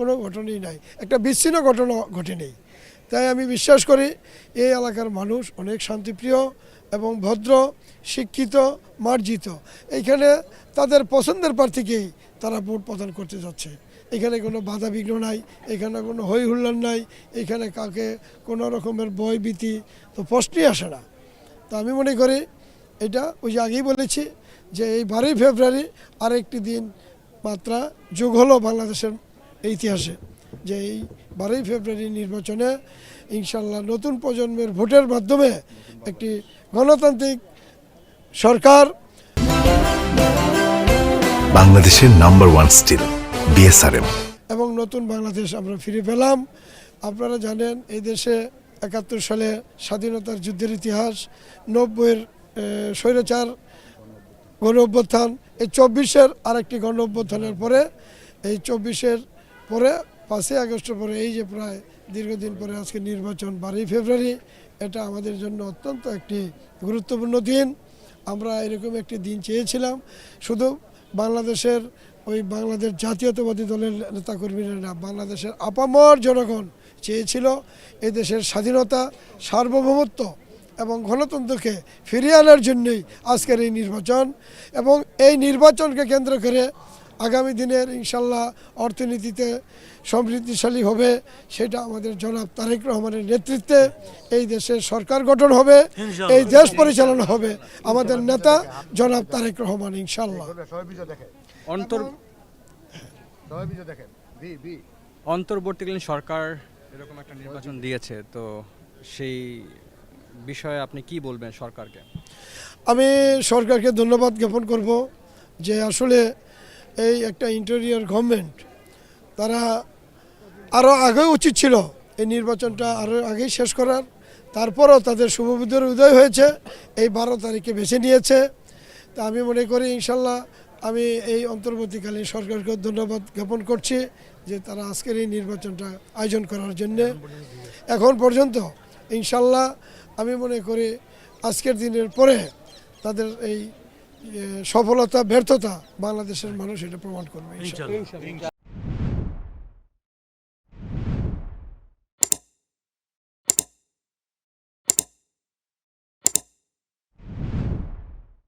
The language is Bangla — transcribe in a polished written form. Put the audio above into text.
কোনো ঘটনাই নাই, একটা বিচ্ছিন্ন ঘটনা ঘটেনি। তাই আমি বিশ্বাস করি এই এলাকার মানুষ অনেক শান্তিপ্রিয় এবং ভদ্র, শিক্ষিত, মার্জিত। এইখানে তাদের পছন্দের প্রার্থীকেই তারা ভোট প্রদান করতে যাচ্ছে। এখানে কোনো বাধা বিঘ্ন নাই, এখানে কোনো হই হুল্লোড় নাই, এখানে কাউকে কোনো রকমের ভয় ভীতি তো প্রশ্নই আসে না। তো আমি মনে করি এটা ওই যে আগেই বলেছি যে এই 12ই ফেব্রুয়ারি আরেকটি দিন মাত্রা যোগ হলো বাংলাদেশের ইতিহাসে, যে এই 12ই ফেব্রুয়ারি নির্বাচনে ইনশাল্লাহ নতুন প্রজন্মের ভোটের মাধ্যমে একটি গণতান্ত্রিক সরকার, বাংলাদেশের নাম্বার 1 স্টিল বিএসআরএম এবং নতুন বাংলাদেশ আমরা ফিরে পেলাম। আপনারা জানেন এই দেশে 71 সালে স্বাধীনতার যুদ্ধের ইতিহাস, 90-এর স্বৈরাচার গণ অভ্যুত্থান, এই 24-এর আরেকটি গণ অভ্যুত্থানের পরে, এই 24-এর পরে 5ই আগস্টের পরে এই যে প্রায় দীর্ঘদিন পরে আজকে নির্বাচন 12ই ফেব্রুয়ারি, এটা আমাদের জন্য অত্যন্ত একটি গুরুত্বপূর্ণ দিন। আমরা এরকম একটি দিন চেয়েছিলাম, শুধু বাংলাদেশের বাংলাদেশ জাতীয়তাবাদী দলের নেতাকর্মীরা না, বাংলাদেশের আপামর জনগণ চেয়েছিল এই দেশের স্বাধীনতা, সার্বভৌমত্ব এবং গণতন্ত্রকে ফিরিয়ে আনার জন্যই আজকের এই নির্বাচন। এবং এই নির্বাচনকে কেন্দ্র করে আগামী দিনের ইনশাল্লাহ অর্থনীতিতে সমৃদ্ধিশালী হবে, সেটা আমাদের জনাব তারেক রহমানের নেতৃত্বে এই দেশের সরকার গঠন হবে, এই দেশ পরিচালনা হবে আমাদের নেতা জনাব তারেক রহমান ইনশাল্লাহ। অন্তর্বর্তীকালীন সরকার এরকম একটা নির্বাচন দিয়েছে, তো সেই বিষয়ে আপনি কি বলবেন সরকারকে? আমি সরকারকে ধন্যবাদ জ্ঞাপন করব যে আসলে এই একটা ইন্টেরিয়র গভর্নমেন্ট, তারা আরও আগে উচিত ছিল এই নির্বাচনটা আরও আগেই শেষ করার। তারপরও তাদের শুভবুদ্ধির উদয় হয়েছে, এই 12 তারিখে বেছে নিয়েছে। তা আমি মনে করি ইনশাল্লাহ আমি এই অন্তর্বর্তীকালীন সরকারকে ধন্যবাদ জ্ঞাপন করছি যে তারা আজকের এই নির্বাচনটা আয়োজন করার জন্যে। এখন পর্যন্ত ইনশাল্লাহ আমি মনে করি আজকের দিনের পরে তাদের এই সফলতা ব্যর্থতা বাংলাদেশের মানুষ এটা প্রমাণ করবে ইনশাআল্লাহ।